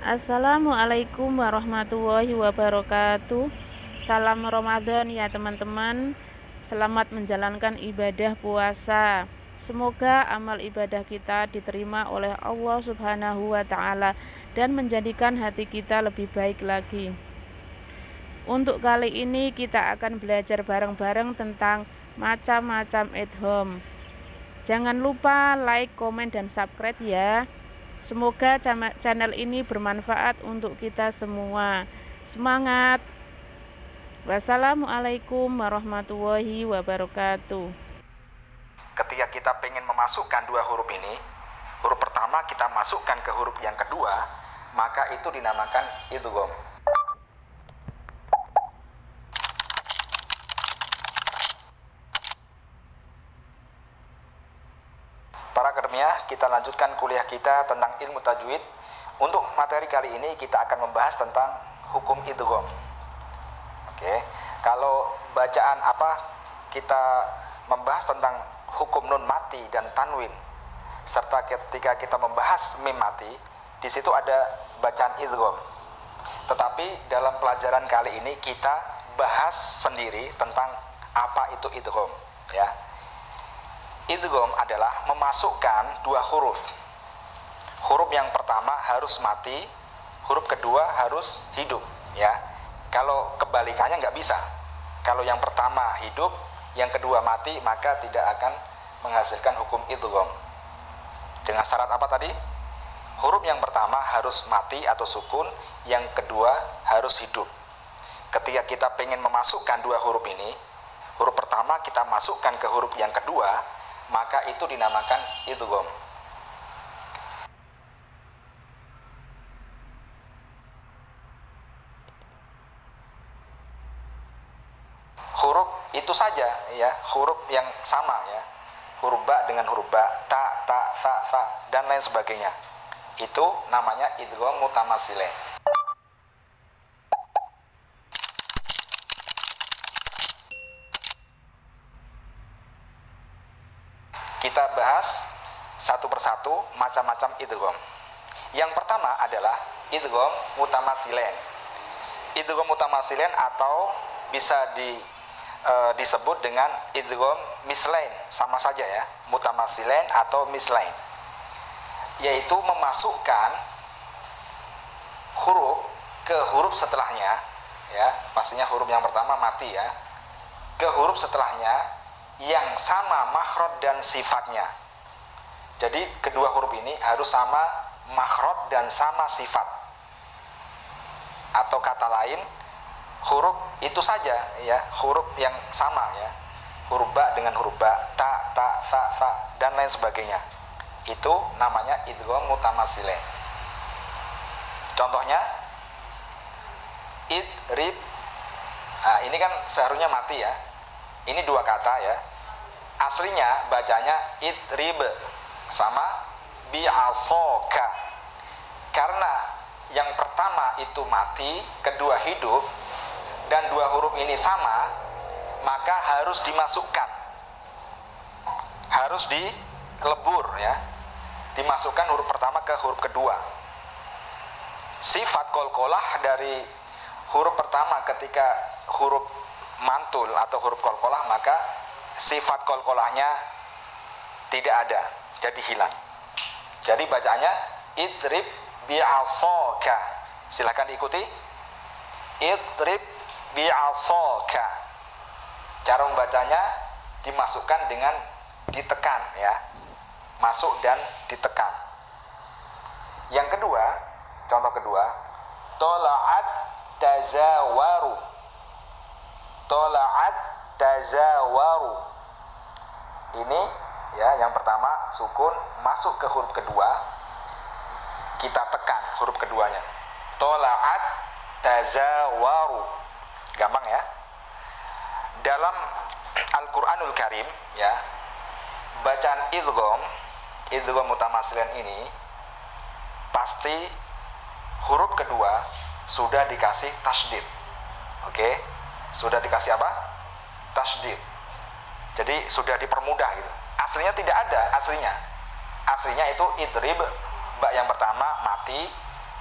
Assalamualaikum warahmatullahi wabarakatuh. Salam Ramadan ya teman-teman. Selamat menjalankan ibadah puasa. Semoga amal ibadah kita diterima oleh Allah Subhanahu wa taala dan menjadikan hati kita lebih baik lagi. Untuk kali ini kita akan belajar bareng-bareng tentang macam-macam idgham. Jangan lupa like, komen, dan subscribe ya. Semoga channel ini bermanfaat untuk kita semua. Semangat. Wassalamualaikum warahmatullahi wabarakatuh. Ketika kita pengen memasukkan dua huruf ini, huruf pertama kita masukkan ke huruf yang kedua, maka itu dinamakan idgham. Para akademia, kita lanjutkan kuliah kita tentang ilmu tajwid. Untuk materi kali ini kita akan membahas tentang hukum idgham. Oke, kalau bacaan kita membahas tentang hukum nun mati dan tanwin, serta ketika kita membahas mim mati, di situ ada bacaan idgham. Tetapi dalam pelajaran kali ini kita bahas sendiri tentang apa itu idgham, ya. Idgham adalah memasukkan dua huruf. Huruf yang pertama harus mati, huruf kedua harus hidup, ya. Kalau kebalikannya nggak bisa. Kalau yang pertama hidup, yang kedua mati, maka tidak akan menghasilkan hukum idgham. Dengan syarat apa tadi? Huruf yang pertama harus mati atau sukun, yang kedua harus hidup. Ketika kita pengen memasukkan dua huruf ini, huruf pertama kita masukkan ke huruf yang kedua, maka itu dinamakan idgham. Huruf itu saja, ya, huruf yang sama, ya. Huruf ba dengan huruf ba, ta, fa, dan lain sebagainya. Itu namanya idgham mutamatsilain. Kita bahas satu persatu macam-macam idgham. Yang pertama adalah idgham mutamatsilain. Idgham mutamatsilain atau bisa disebut dengan idgham mislain, sama saja ya, mutamatsilain atau mislain, yaitu memasukkan huruf ke huruf setelahnya, ya, pastinya huruf yang pertama mati, ya, ke huruf setelahnya yang sama makhraj dan sifatnya. Jadi kedua huruf ini harus sama makhraj dan sama sifat. Atau kata lain, huruf itu saja, ya, huruf yang sama, ya. Huruf ba dengan huruf ba, ta, fa, dan lain sebagainya. Itu namanya idgham mutamatsilain. Contohnya idrib. Nah, ini kan seharusnya mati, ya. Ini dua kata, ya. Aslinya bacanya idrib sama bi'asoka. Karena yang pertama itu mati, kedua hidup, dan dua huruf ini sama, maka harus dimasukkan. Harus dilebur, ya. Dimasukkan huruf pertama ke huruf kedua. Sifat qalqalah dari huruf pertama ketika huruf mantul atau huruf qalqalah, maka sifat qalqalahnya tidak ada, jadi hilang. Jadi bacaannya idrib bi'asoka. Silakan diikuti. Idrib bi'asoka. Cara membacanya dimasukkan dengan ditekan, ya. Masuk dan ditekan. Yang kedua, contoh kedua, tola'at tazawaru. Tola'at tazawaru. Ini, ya, yang pertama sukun, masuk ke huruf kedua, kita tekan huruf keduanya. Tola'at tazawaru. Gampang, ya. Dalam Al-Qur'anul Karim, ya, bacaan idgham mutamatsilain ini pasti huruf kedua sudah dikasih tasydid. Oke? Sudah dikasih apa? Tasydid. Jadi sudah dipermudah gitu. Aslinya tidak ada, aslinya itu idrib, ba yang pertama mati,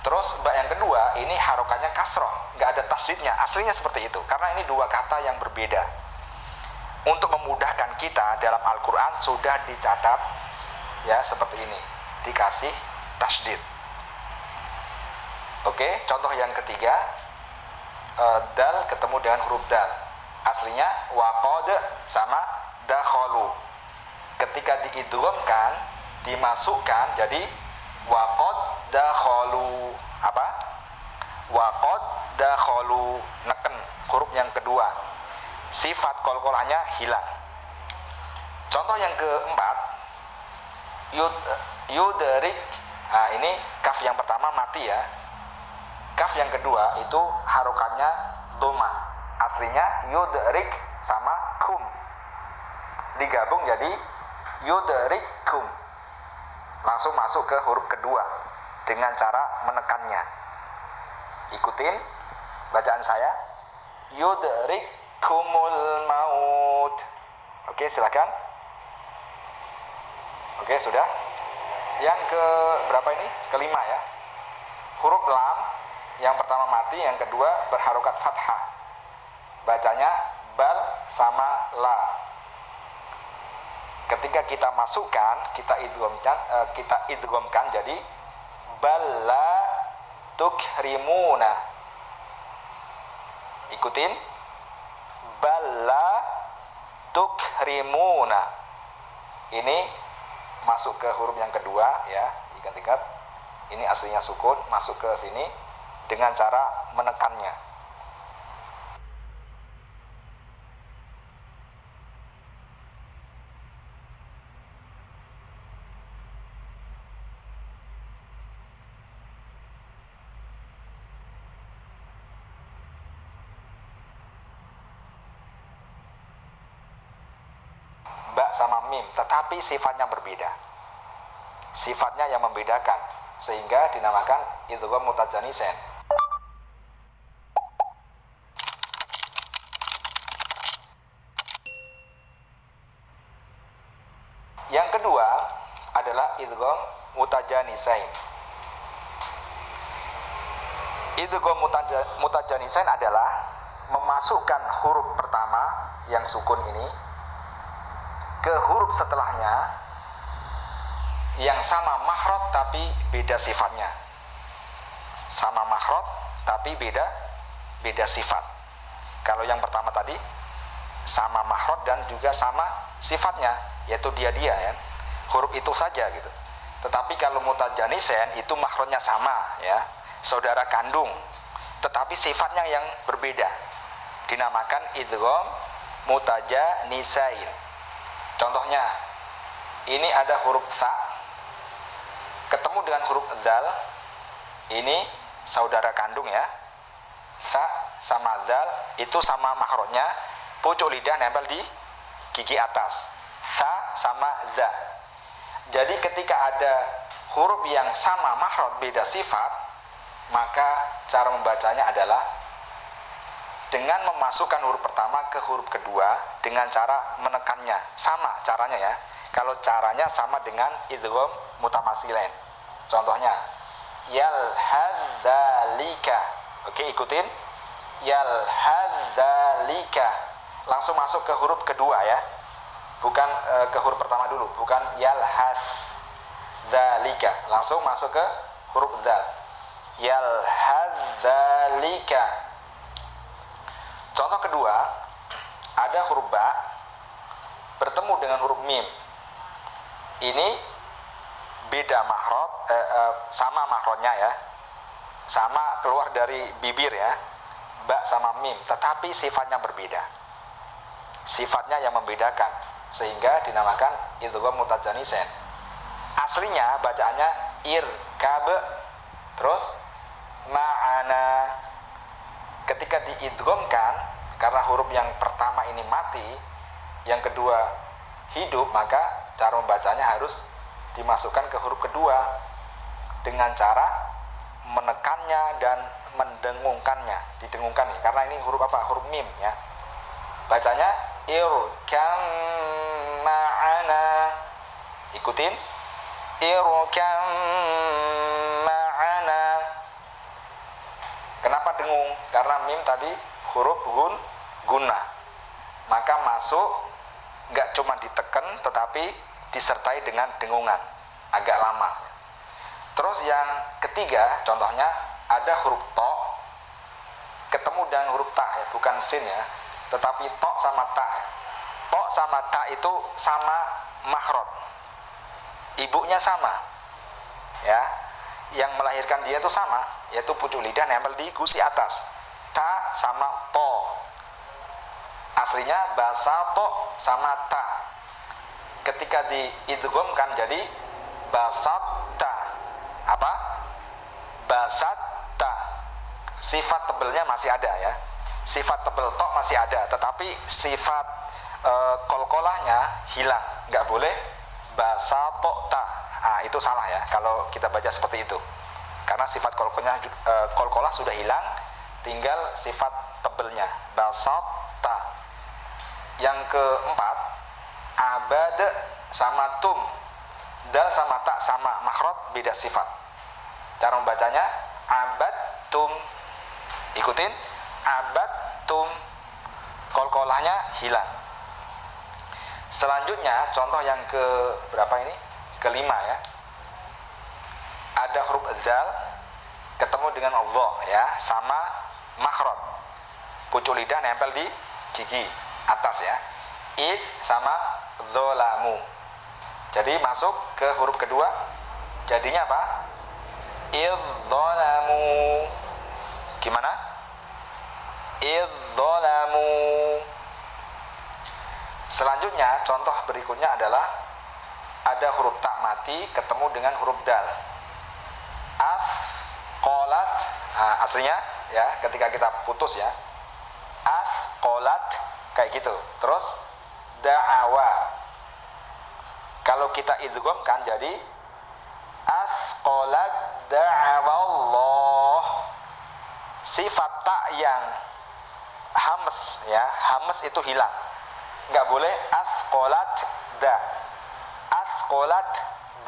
Terus ba yang kedua ini harokatnya kasroh, nggak ada tasdidnya. Aslinya seperti itu, karena ini dua kata yang berbeda. Untuk memudahkan kita dalam Al-Quran sudah dicatat ya seperti ini, dikasih tasdid. Oke, contoh yang ketiga, dal ketemu dengan huruf dal. Aslinya waqad sama dakholu. Ketika diidghamkan, dimasukkan jadi waqad dakholu. Apa? Waqad dakholu, neken huruf yang kedua. Sifat qalqalahnya hilang. Contoh yang keempat, yudrik. Nah, ini kaf yang pertama mati ya. Kaf yang kedua itu harokatnya dhamma. Aslinya yudrik sama kum. Digabung jadi yudrikum. Langsung masuk ke huruf kedua dengan cara menekannya. Ikutin bacaan saya. Yudrikumul maut. Oke, silakan. Oke, sudah. Yang ke berapa ini? Kelima ya. Huruf lam yang pertama mati, yang kedua berharokat fathah. Bacanya bal sama la. Ketika kita masukkan, kita idghamkan jadi balla tukrimuna. Ikutin. Balla tukrimuna. Ini masuk ke huruf yang kedua ya, ikat-ikat. Ini aslinya sukun, masuk ke sini dengan cara menekannya. Ba sama mim, tetapi sifatnya berbeda. Sifatnya yang membedakan, sehingga dinamakan idgham mutajanisain. Yang kedua adalah idgham mutajanisain. Idgham mutajanisain adalah memasukkan huruf pertama yang sukun ini ke huruf setelahnya yang sama makhraj tapi beda sifatnya. Sama makhraj tapi beda sifat. Kalau yang pertama tadi sama makhraj dan juga sama sifatnya, yaitu dia ya. Huruf itu saja gitu. Tetapi kalau mutajanisain itu makhrajnya sama ya, saudara kandung, tetapi sifatnya yang berbeda. Dinamakan idgham mutajanisain. Contohnya, ini ada huruf sa ketemu dengan huruf zal. Ini saudara kandung ya. Sa sama zal itu sama makhrajnya, pucuk lidah nempel di gigi atas. Sa sama za. Jadi ketika ada huruf yang sama makhraj beda sifat, maka cara membacanya adalah dengan memasukkan huruf pertama ke huruf kedua dengan cara menekannya. Sama caranya ya. Kalau caranya sama dengan idgham mutamasilain. Contohnya yalhadzalika. Oke, ikutin. Yalhadzalika. Langsung masuk ke huruf kedua ya. Bukan ke huruf pertama dulu, bukan yalhadzalika. Langsung masuk ke huruf dzal. Yalhadzalika. Contoh kedua, ada huruf ba bertemu dengan huruf mim. Ini beda makhraj, sama makhrajnya ya, sama keluar dari bibir ya, ba sama mim, tetapi sifatnya berbeda. Sifatnya yang membedakan, sehingga dinamakan idgham mutajanisain. Aslinya bacaannya irkab, terus ma'ana. Ketika diidghamkan, karena huruf yang pertama ini mati, yang kedua hidup, maka cara membacanya harus dimasukkan ke huruf kedua dengan cara menekannya dan mendengungkannya. Didengungkan nih, karena ini huruf apa? Huruf mim ya. Bacanya irkam ma'ana. Ikutin. Irkam ma'ana. dengung karena mim tadi huruf guna. Maka masuk nggak cuma ditekan tetapi disertai dengan dengungan agak lama. Terus yang ketiga contohnya ada huruf to ketemu dengan huruf ta ya, bukan sin ya, tetapi to sama ta. To sama ta itu sama makhraj. Ibunya sama. Ya. Yang melahirkan dia itu sama, yaitu pucuk lidah nempel di gusi atas. Ta sama to. Aslinya basato sama ta. Ketika diidghamkan jadi basatta. Apa? Basatta. Sifat tebelnya masih ada ya. Sifat tebel to masih ada, tetapi sifat kolkolahnya hilang. Nggak boleh basato ta. Ah, itu salah ya kalau kita baca seperti itu. Karena sifat kolkolah sudah hilang, tinggal sifat tebelnya. Basatta. Yang keempat, abad sama tum. Dal sama ta sama, makhraj beda sifat. Cara membacanya abad tum. Ikutin, abad tum. Kolkolahnya hilang. Selanjutnya contoh yang ke berapa ini? Kelima ya. Ada huruf dzal ketemu dengan dha ya, sama makhraj. Pucuk lidah nempel di gigi atas ya. Id sama dzalamu. Jadi masuk ke huruf kedua. Jadinya apa? Idzalamu. Gimana? Idzalamu. Selanjutnya contoh berikutnya adalah ada huruf ta mati ketemu dengan huruf dal. Asqalat. Nah, aslinya ya ketika kita putus ya. Asqalat kayak gitu. Terus da'awa. Kalau kita idghamkan jadi asqalat da'awallah. Sifat ta yang hamas ya, hamas itu hilang. Enggak boleh asqalat da. Asqalat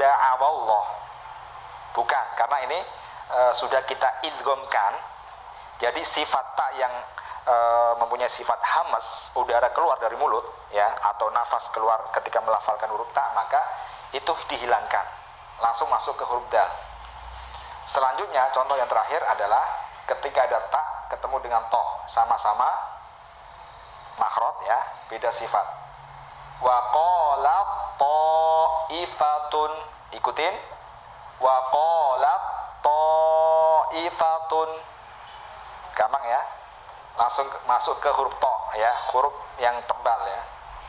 da'awallah. Bukan, karena ini sudah kita idghamkan. Jadi sifat ta yang mempunyai sifat hamas, udara keluar dari mulut ya, atau nafas keluar ketika melafalkan huruf ta, maka itu dihilangkan. Langsung masuk ke huruf dal. Selanjutnya contoh yang terakhir adalah ketika ada ta ketemu dengan to, sama-sama makhraj ya, beda sifat. Wa qalat ta'ifatun. Ikutin. Wa qalat ta'ifatun. Gampang ya. Langsung masuk ke huruf to ya, huruf yang tebal ya.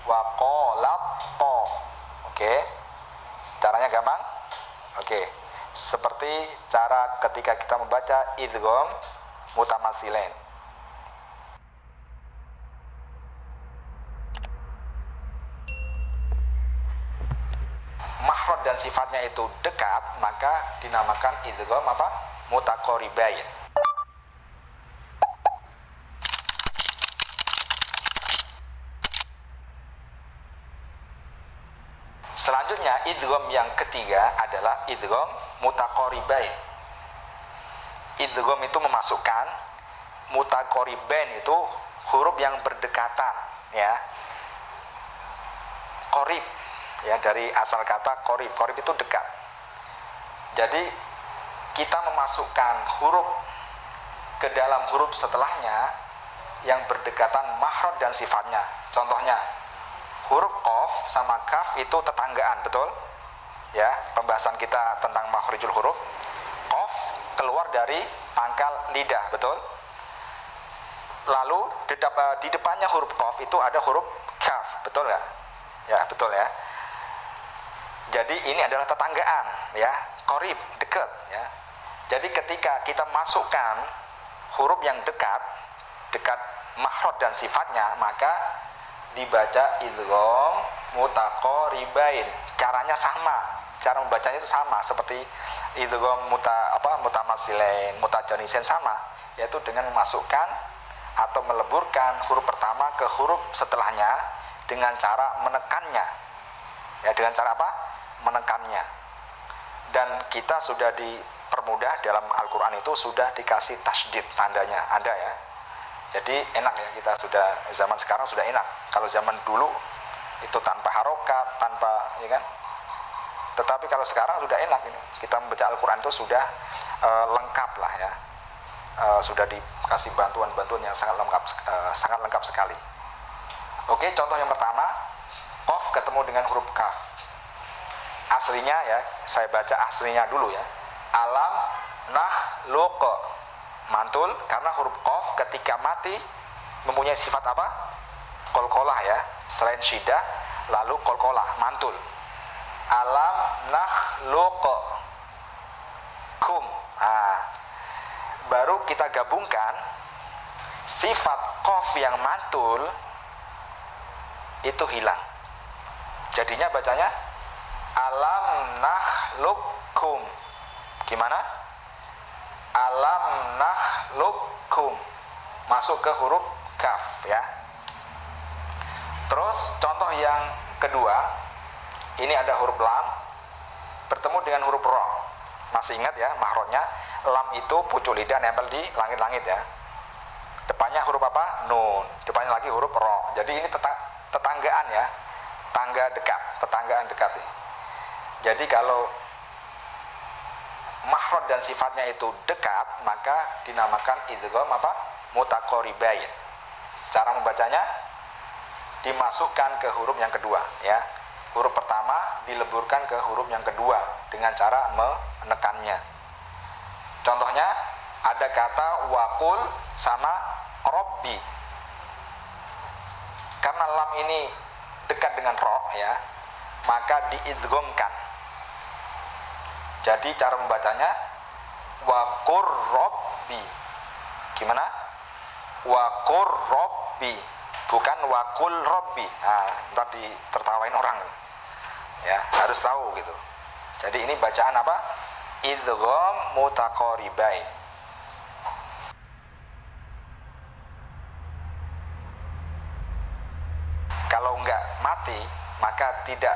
Wa qalat to. Oke. Caranya gampang? Oke. Seperti cara ketika kita membaca idgham mutamatsilain. Makhraj dan sifatnya itu dekat, maka dinamakan idgham apa? Mutaqaribain. Selanjutnya idgham yang ketiga adalah idgham mutaqaribain. Idgham itu memasukkan, mutaqaribain itu huruf yang berdekatan ya. Qarib ya, dari asal kata qarib. Qarib itu dekat. Jadi kita memasukkan huruf ke dalam huruf setelahnya yang berdekatan makhraj dan sifatnya. Contohnya huruf qaf sama kaf itu tetanggaan, betul? Ya, pembahasan kita tentang makhrijul huruf. Qaf keluar dari pangkal lidah, betul? Lalu di depannya huruf qaf itu ada huruf kaf, betul nggak? Ya, betul ya. Jadi ini adalah tetanggaan, ya, qarib, dekat, ya. Jadi ketika kita masukkan huruf yang dekat makhraj dan sifatnya, maka dibaca idgham mutaqaribain. Caranya sama, cara membacanya itu sama seperti idgham mutamatsilain, mutajanisin sama, yaitu dengan memasukkan atau meleburkan huruf pertama ke huruf setelahnya dengan cara menekannya. Ya, dengan cara apa? Menekannya. Dan kita sudah permudah dalam Al-Quran itu sudah dikasih tasydid tandanya, ada ya. Jadi enak ya, kita sudah zaman sekarang sudah enak. Kalau zaman dulu itu tanpa harokat, tanpa, ya kan. Tetapi kalau sekarang sudah enak ini. Kita membaca Al-Quran itu sudah lengkap lah ya. Sudah dikasih bantuan-bantuan yang sangat lengkap sekali. Oke, contoh yang pertama, qaf ketemu dengan huruf kaf. Aslinya ya, saya baca aslinya dulu ya. Alam nakhluq, mantul karena huruf qaf ketika mati mempunyai sifat apa? Qalqalah ya, selain syiddah lalu qalqalah, mantul. Alam nakhluq kum. Baru kita gabungkan sifat qaf yang mantul itu hilang. Jadinya bacanya alam nakhluqkum. Gimana? Alam nakhluqkum. Masuk ke huruf kaf ya. Terus contoh yang kedua, ini ada huruf lam bertemu dengan huruf ro. Masih ingat ya mahrotnya? Lam itu pucuk lidah nempel di langit-langit ya. Depannya huruf apa? Nun. Depannya lagi huruf ro. Jadi ini tetanggaan ya. Tetanggaan dekat ini. Jadi kalau mahrot dan sifatnya itu dekat, maka dinamakan idgham apa? Mutaqaribain. Cara membacanya dimasukkan ke huruf yang kedua ya. Huruf pertama dileburkan ke huruf yang kedua dengan cara menekannya. Contohnya ada kata waqul sama robbi. Karena lam ini dekat dengan ro ya, maka diidghamkan. Jadi cara membacanya waqur robbi. Gimana? Waqur robbi, bukan waqul robbi. Ntar ditertawain orang ya, harus tahu gitu. Jadi ini bacaan apa? Idgham mutaqaribain. Kalau enggak mati, maka tidak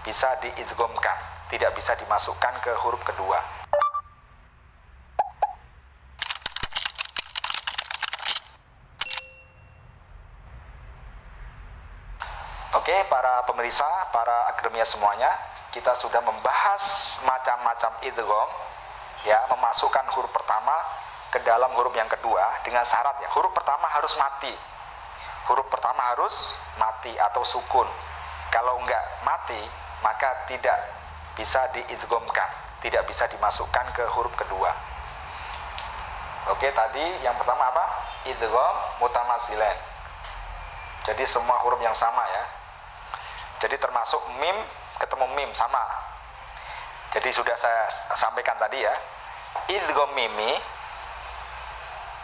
bisa diidghamkan, tidak bisa dimasukkan ke huruf kedua. Oke, para pemirsa, para akademia semuanya, kita sudah membahas macam-macam idgham ya, memasukkan huruf pertama ke dalam huruf yang kedua dengan syarat ya, huruf pertama harus mati. Huruf pertama harus mati atau sukun. Kalau enggak mati, maka tidak bisa diidghamkan, tidak bisa dimasukkan ke huruf kedua. Oke, tadi yang pertama apa? Idgham mutamatsilan. Jadi semua huruf yang sama ya. Jadi termasuk mim ketemu mim sama. Jadi sudah saya sampaikan tadi ya. Idgham mimi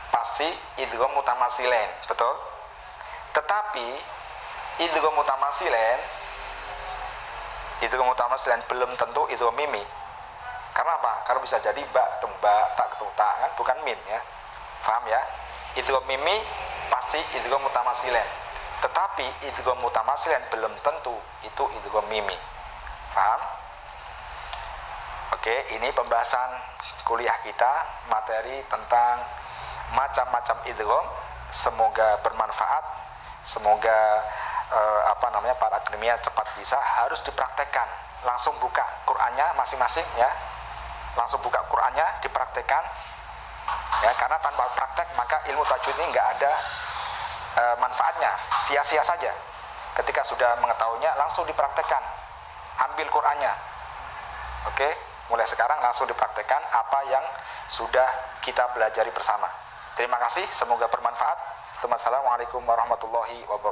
pasti idgham mutamatsilan, betul? Tetapi idgham mutamatsilan belum tentu idgham mimi. Karena apa? Karena bisa jadi ba ketemu ba, ta ketemu ta, kan? Bukan min ya. Paham ya? Idgham mimi pasti idgham mutamatsilan. Tetapi idgham mutamatsilan belum tentu itu idgham mimi. Paham? Oke, ini pembahasan kuliah kita, materi tentang macam-macam idgham. Semoga bermanfaat. Semoga para akademia cepat bisa. Harus dipraktekkan. Langsung buka Qur'annya masing-masing ya. Langsung buka Qur'annya, dipraktekkan. Ya, karena tanpa praktek maka ilmu tajwid ini nggak ada manfaatnya, sia-sia saja. Ketika sudah mengetahuinya langsung dipraktekkan. Ambil Qur'annya. Oke, mulai sekarang langsung dipraktekkan apa yang sudah kita pelajari bersama. Terima kasih, semoga bermanfaat. Assalamualaikum warahmatullahi wabarakatuh.